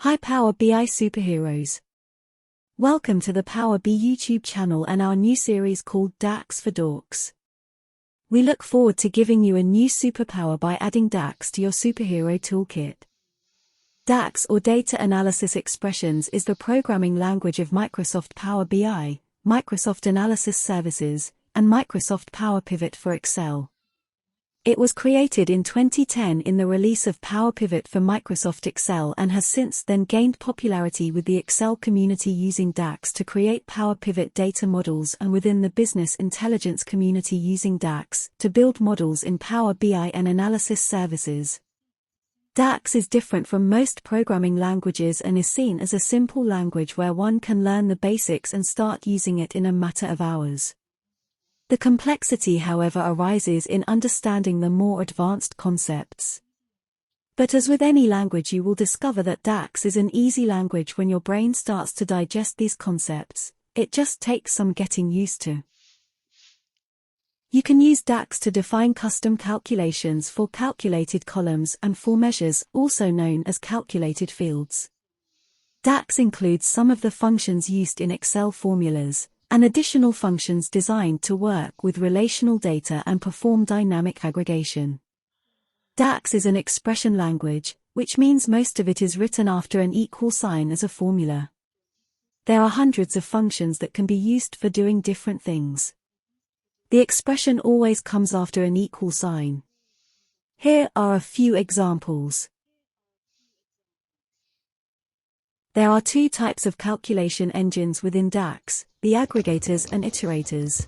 Hi Power BI superheroes. Welcome to the Power BI YouTube channel and our new series called DAX for Dorks. We look forward to giving you a new superpower by adding DAX to your superhero toolkit. DAX, or Data Analysis Expressions, is the programming language of Microsoft Power BI, Microsoft Analysis Services, and Microsoft Power Pivot for Excel. It was created in 2010 in the release of Power Pivot for Microsoft Excel and has since then gained popularity with the Excel community using DAX to create Power Pivot data models and within the business intelligence community using DAX to build models in Power BI and analysis services. DAX is different from most programming languages and is seen as a simple language where one can learn the basics and start using it in a matter of hours. The complexity, however, arises in understanding the more advanced concepts. But as with any language, you will discover that DAX is an easy language when your brain starts to digest these concepts. It just takes some getting used to. You can use DAX to define custom calculations for calculated columns and for measures, also known as calculated fields. DAX includes some of the functions used in Excel formulas, and additional functions designed to work with relational data and perform dynamic aggregation. DAX is an expression language, which means most of it is written after an equal sign as a formula. There are hundreds of functions that can be used for doing different things. The expression always comes after an equal sign. Here are a few examples. There are two types of calculation engines within DAX, the aggregators and iterators.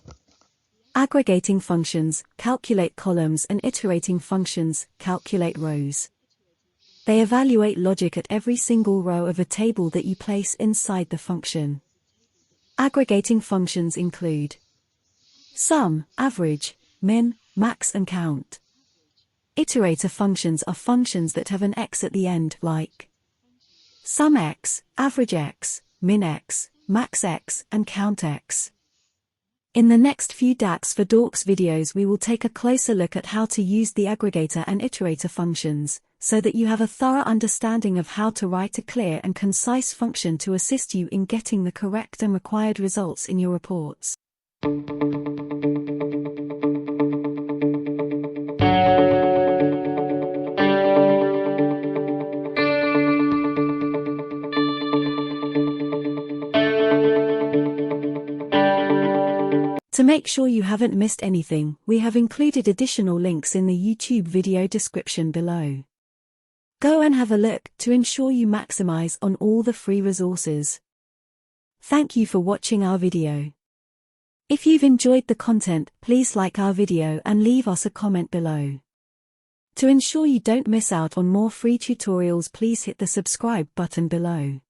Aggregating functions calculate columns and iterating functions calculate rows. They evaluate logic at every single row of a table that you place inside the function. Aggregating functions include sum, average, min, max and count. Iterator functions are functions that have an x at the end, like sum x, average x, min x, max x, and count x. In the next few DAX for Dorks videos we will take a closer look at how to use the aggregator and iterator functions, so that you have a thorough understanding of how to write a clear and concise function to assist you in getting the correct and required results in your reports. To make sure you haven't missed anything, we have included additional links in the YouTube video description below. Go and have a look to ensure you maximize on all the free resources. Thank you for watching our video. If you've enjoyed the content, please like our video and leave us a comment below. To ensure you don't miss out on more free tutorials, please hit the subscribe button below.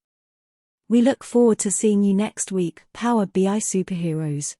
We look forward to seeing you next week, Power BI superheroes.